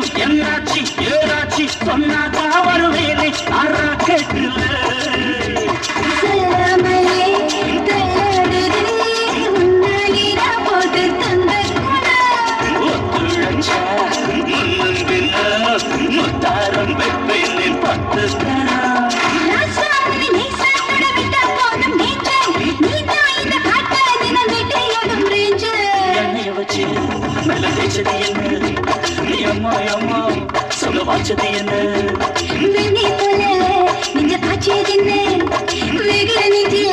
இன்னும் என்னாச்சு ஏதாச்சு சொன்னாக்கா வருவேனே ஆறா கேட்கல ஒத்துழைச்சா முன்னும் பின்ன முத்தாரம் வைப்பேன் 10 தரம் எண்ணெய வச்சு மெல்ல தேய்ச்சது என்ன நீ அம்மா அம்மா சொல்ல வாச்சது என்ன வெண்ணி போல நெஞ்ச காய்ச்சியது என்ன வெகுல நெஞ்சு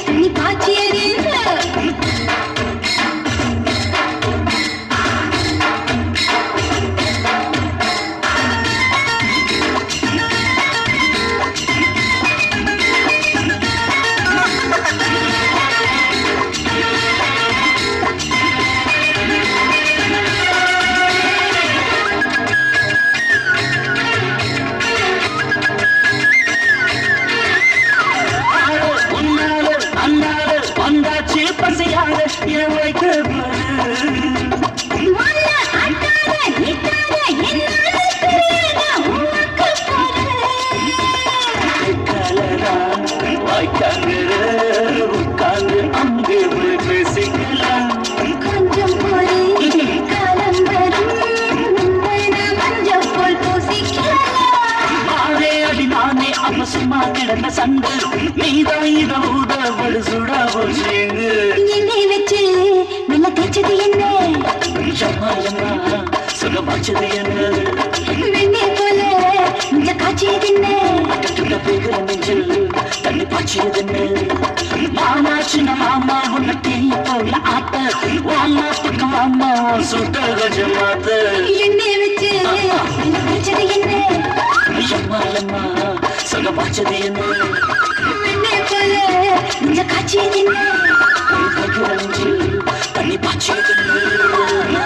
தண்ணி பாய்ச்சியது என்ன சும்மா கிடந்த சண்டு நீதான் இத ஊதவடு சுடா போச்சேங்க என்னை வச்சு நல்ல தேய்ச்சது என்ன அம்மா அம்மா சொல்ல வாச்சது என்ன வெண்ணி போல நெஞ்ச காய்ச்சியது என்ன பேகுற நெஞ்சில் தண்ணி பாய்ச்சியது என்ன மாமா சின்ன மாமா உன்ன டீ போல ஆத்த வாமா பக்கம் வாமா சுட்ட கஜமாத்த என்னை வச்சு நல்ல தேய்ச்சது என்ன அம்மா அம்மா சொல்ல வாச்சது என்ன வெண்ணி போல நெஞ்ச காய்ச்சியது என்ன பேகுற நெஞ்சில் தண்ணி பாய்ச்சியது என்ன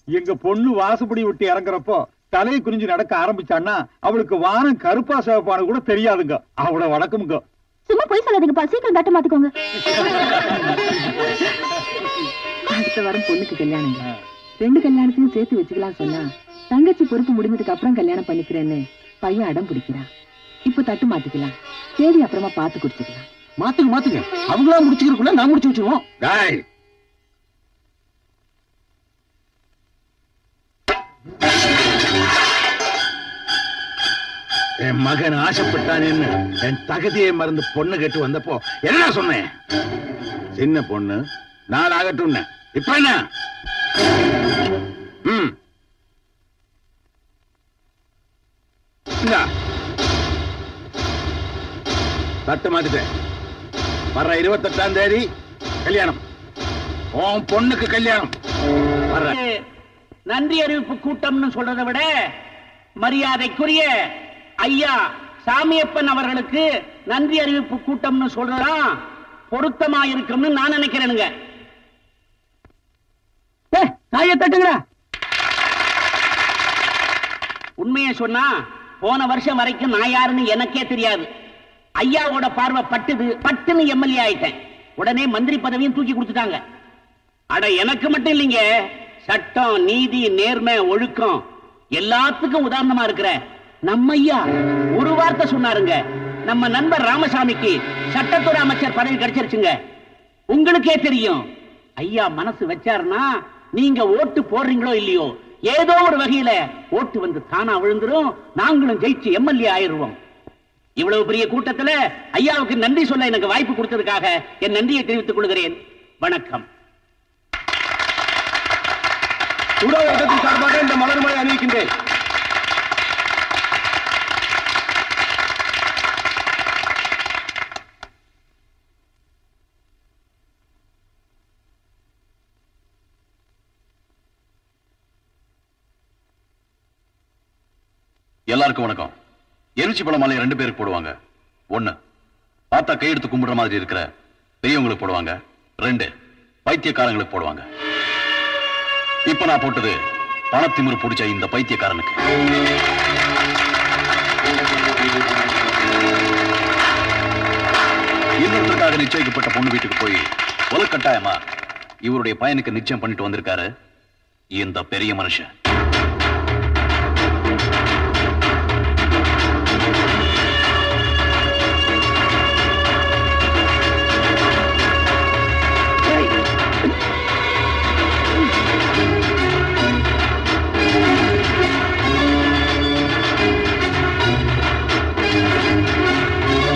எங்க பொண்ணு வாசப்படி விட்டு இறங்குறப்போ தலையை குறிஞ்சு நடக்க ஆரம்பிச்சான்னா அவளுக்கு வானம் கருப்பா சிவப்பானு கூட தெரியாதுங்க. அவ்வளவு வழக்கமுங்க. சும்மா போய் சொல்லாதீங்கப்பா, சீக்கிரம் கட்ட மாத்திக்கோங்க. அடுத்த வாரம் பொண்ணுக்கு கல்யாணம். 2 கல்யாணத்தையும் சேர்த்து வச்சுக்கலாம் சொன்னா தங்கச்சி பொறுப்பு முடிஞ்சதுக்கு அப்புறம் கல்யாணம் பண்ணிக்கிறேன்னு பையன் அடம் பிடிக்கிறான். இப்ப தட்டு மாத்திக்கலாம், தேதி அப்புறமா பாத்து குடிச்சுக்கலாம். மாத்துங்க அவங்களா முடிச்சுக்கிறதுக்குள்ள நான் முடிச்சு வச்சிருவோம். என் மகன் ஆசைப்பட்டான், என் தகுதியை மறந்து பொண்ணு கேட்டு வந்தப்போ என்ன சொன்னேன்? சின்ன பொண்ணு 4 ஆகட்டும். இப்ப என்ன? தட்டு மாத்திட்டேன். வர்ற 28ஆம் தேதி கல்யாணம். உன் பொண்ணுக்கு கல்யாணம். நன்றி அறிவிப்பு கூட்டம்னு சொல்றதை விட மரியாதைக்குரிய ஐயா சாமியப்பன் அவர்களுக்கு நன்றி அறிவிப்பு கூட்டம்னு சொல்றதான் பொருத்தமா இருக்கும்னு நான் நினைக்கிறேனுங்க. தாயை தட்டுங்க. உண்மையை சொன்னா போன வருஷம் வரைக்கும் நான் யாருன்னு எனக்கே தெரியாது. ஐயாவோட பார்வை பட்டுன்னு எம்எல்ஏ ஆயிட்டேன். உடனே மந்திரி பதவியும் தூக்கி கொடுத்துட்டாங்க. அட எனக்கு மட்டும் இல்லைங்க, சட்டம் நீதி நேர்மை ஒழுக்கம் எல்லாத்துக்கும் உதாரணமா இருக்கிற நம்ம ஐயா ஒரு வார்த்தை சொன்னாருங்க. நம்ம நண்பர் ராமசாமிக்கு சட்டத்துறை அமைச்சர் பதவி கிடைச்சிருச்சுங்க. உங்களுக்கே தெரியும், ஐயா மனசு வச்சாருன்னா நீங்க ஓட்டு போடுறீங்களோ இல்லையோ ஏதோ ஒரு வகையில ஓட்டு வந்து தானா விழுந்துரும், நாங்களும் ஜெயிச்சு எம்எல்ஏ ஆயிருவோம். இவ்வளவு பெரிய கூட்டத்துல ஐயாவுக்கு நன்றி சொல்ல எனக்கு வாய்ப்பு கொடுத்ததுக்காக என் நன்றியை தெரிவித்துக் கொள்கிறேன். வணக்கம். சார்பாக இந்த மலர்மலை அணிவிக்கின்றேன். எல்லாருக்கும் வணக்கம். எரிச்சி பழ மாலை 2 பேருக்கு போடுவாங்க. 1 பார்த்தா கையெடுத்து கும்பிடுற மாதிரி இருக்கிற பெரியவங்களுக்கு போடுவாங்க. 2 பைத்தியக்காரங்களுக்கு போடுவாங்க. இப்ப நான் போட்டது பணத்திமிரு பிடிச்ச இந்த பைத்தியக்காரனுக்கு. இன்னொருத்தருக்காக நிச்சயிக்கப்பட்ட பொண்ணு வீட்டுக்கு போய் உலகட்டாயமா இவருடைய பையனுக்கு நிச்சயம் பண்ணிட்டு வந்திருக்காரு இந்த பெரிய மனுஷன்.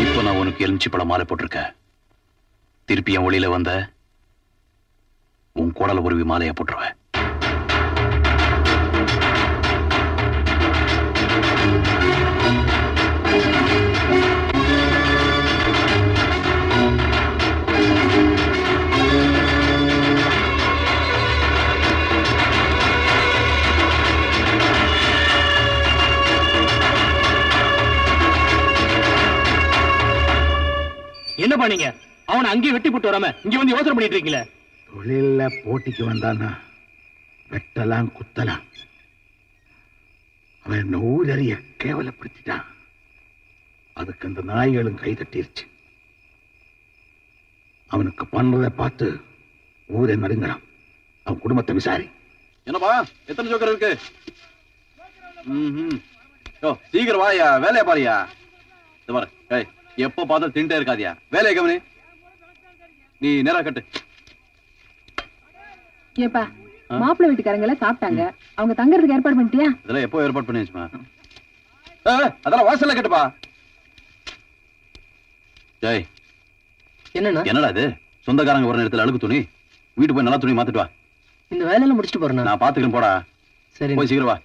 இப்போ நான் உனக்கு எலுமிச்சி பழம் மாலை போட்டிருக்கேன். திருப்பி என் ஒளியில வந்த உன் குடல உருவி மாலையா போட்டுருவேன். என்ன பண்ணீங்க? அவனை அங்கேயே வெட்டி போட்டு வராம இங்க வந்து யோசனை பண்ணிட்டு இருக்கீங்களே. தொழில போட்டிக்கு வந்தானா வெட்டலாம் குத்தலாம். அவன் ஊரறிய கேவலப்படுத்திட்டான். அதுக்கு அந்த நாய்களும் கை தட்டிருச்சு. அவனுக்கு பண்றதை பார்த்து ஊரை நடுங்கலாம். அவன் குடும்பத்தை விசாரி. என்னப்பா எத்தனை ஜோக்கர் இருக்கு? சீக்கிரம் வாயா, வேலையை பாரியா. எப்ப பார்த்தா திண்டே இருக்காதியா, வேலையை கவனி. நீ நேரா கட்டு. ஏப்பா மாப்பிள்ளை வீட்டுக்காரங்க எல்லாம் சாப்பிட்டாங்க. அவங்க தங்கறதுக்கு ஏற்பாடு பண்ணிட்டியா? இதெல்லாம் எப்போ ஏற்பாடு பண்ணி வச்சுமா? அதெல்லாம் வாசல்ல கட்டுப்பா. ஜெய், என்னடா இது? சொந்தக்காரங்க வர நேரத்தில் அழுக்கு துணி வீட்டு போய் நல்லா துணி மாத்திட்டு வா. இந்த வேலையில முடிச்சுட்டு போறேன். நான் பாத்துக்கிறேன், போடா. சரி, போய் சீக்கிரம் வா.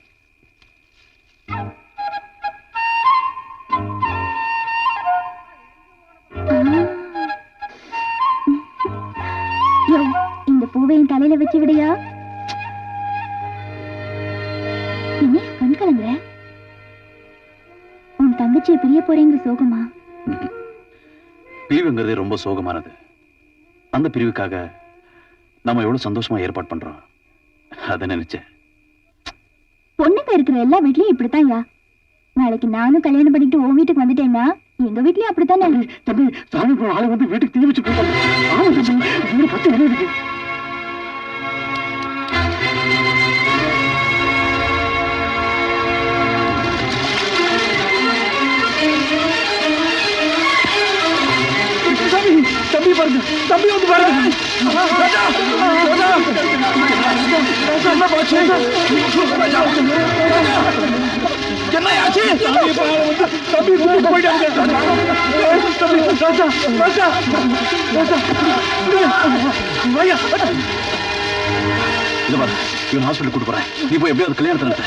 இந்த பூவையின் தலையில வச்சு விடையா? கண் கலங்குற? உன் தங்கச்சியை பிரிய போறேங்கிற சோகமா? பிரிவுங்கிறதே ரொம்ப சோகமானது. அந்த பிரிவுக்காக நம்ம எவ்வளவு சந்தோஷமா ஏற்பாடு பண்றோம். அத நினைச்சேன். பொண்ணுங்க இருக்கிற எல்லா வீட்லயும் இப்படித்தான்யா. நாளைக்கு நானும் கல்யாணம் பண்ணிட்டு உன் வீட்டுக்கு வந்துட்டேன்னா எங்க வீட்லயும் அப்படித்தானே. தம்பி, சாமி போன ஆளை வந்து வீட்டுக்கு தீ வச்சு போயிட்டாங்க. வீடு பத்து வெளியே இருக்கு. தம்பி பாருங்க, தம்பி வந்து பாருங்க. என்னையாச்சு? தம்பி போயிட்டாங்க. இது பாரு, இவன் ஹாஸ்பிட்டல் கூட்டு போறேன். நீ போய் எப்படியாவது கல்யாணத்தை நடத்து.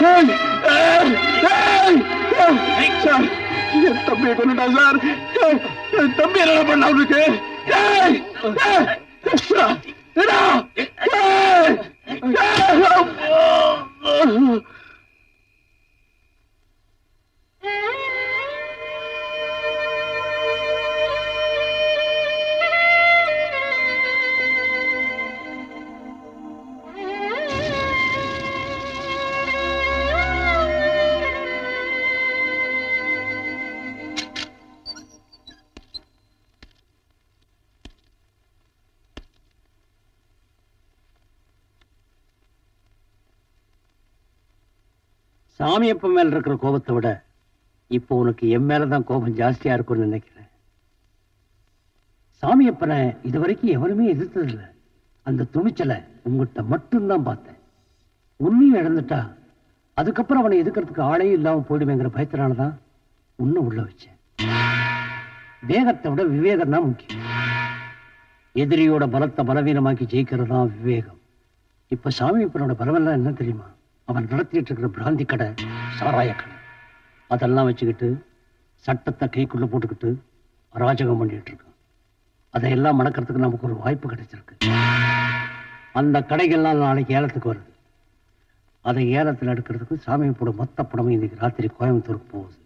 சார் என் தம்பியை கொண்டுட்டா சார். என் தம்பி என்ன பண்ண அவனுக்கு? சாமியப்ப மேல இருக்கிற கோபத்தை விட இப்போ உனக்கு என் மேலதான் கோபம் ஜாஸ்தியா இருக்கும்னு நினைக்கிறேன். சாமியப்பனை இதுவரைக்கும் எவருமே எதிர்த்ததில்லை. அந்த துணிச்சலை உங்ககிட்ட மட்டும்தான் பார்த்தேன். உன்னையும் இழந்துட்டா அதுக்கப்புறம் அவனை எதிர்க்கிறதுக்கு ஆளே இல்லாம போயிடுவேங்கிற பயத்தினாலதான் உன்னை உள்ள வச்சேன். வேகத்தை விட விவேகம் தான் முக்கியம். எதிரியோட பலத்தை பலவீனமாக்கி ஜெயிக்கிறது தான் விவேகம். இப்ப சாமியப்பனோட பலமெல்லாம் என்ன தெரியுமா? அவன் நடத்திட்டு இருக்கிற பிராந்தி கடை, சாராய கடை, அதெல்லாம் வச்சுக்கிட்டு சட்டத்தை கைக்குள்ள போட்டுக்கிட்டு அராஜகம் பண்ணிட்டு இருக்கான். அதையெல்லாம் மடக்கிறதுக்கு நமக்கு ஒரு வாய்ப்பு கிடைச்சிருக்கு. அந்த கடைகள்லாம் நாளைக்கு ஏலத்துக்கு வருது. அதை ஏலத்தில் எடுக்கிறதுக்கு சாமியப்போட மொத்த படமும் இன்னைக்கு ராத்திரி கோயம்புத்தூருக்கு போகுது.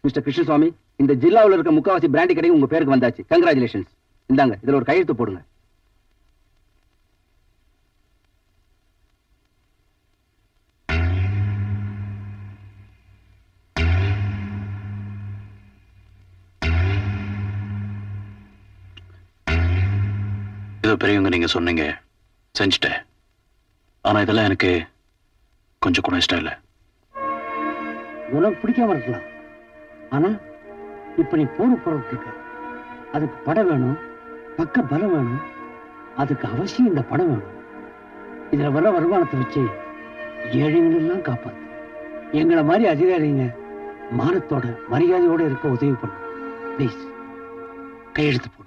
மிஸ்டர் கிருஷ்ணசுவாமி, இந்த ஜில்லாவில் இருக்க முக்காவாசி பிராண்டி கடையும் உங்க பேருக்கு வந்தாச்சு. கங்க்ராச்சுலேஷன்ஸ். இந்தாங்க, இதுல ஒரு கையெழுத்து போடுங்க. ஏதோ பெரியவங்க நீங்க சொன்னீங்க, செஞ்சுட்டேன். ஆனா இதெல்லாம் எனக்கு கொஞ்சம் கூட இஷ்டம் இல்லை. உனக்கு பிடிக்காம இருக்கலாம், ஆனா இப்ப நீ போர் போறதுக்கு அதுக்கு படம் வேணும், பக்க பலம் வேணும். அதுக்கு அவசியம் இந்த படம் வேணும். இதுல வர வருமானத்தை வச்சு ஏழைகள் எல்லாம் காப்பாத்து. எங்களை மாதிரி அதிகாரிங்க மானத்தோட மரியாதையோட இருக்க உதவி பண்ணும். ப்ளீஸ் கையெழுத்து போடு.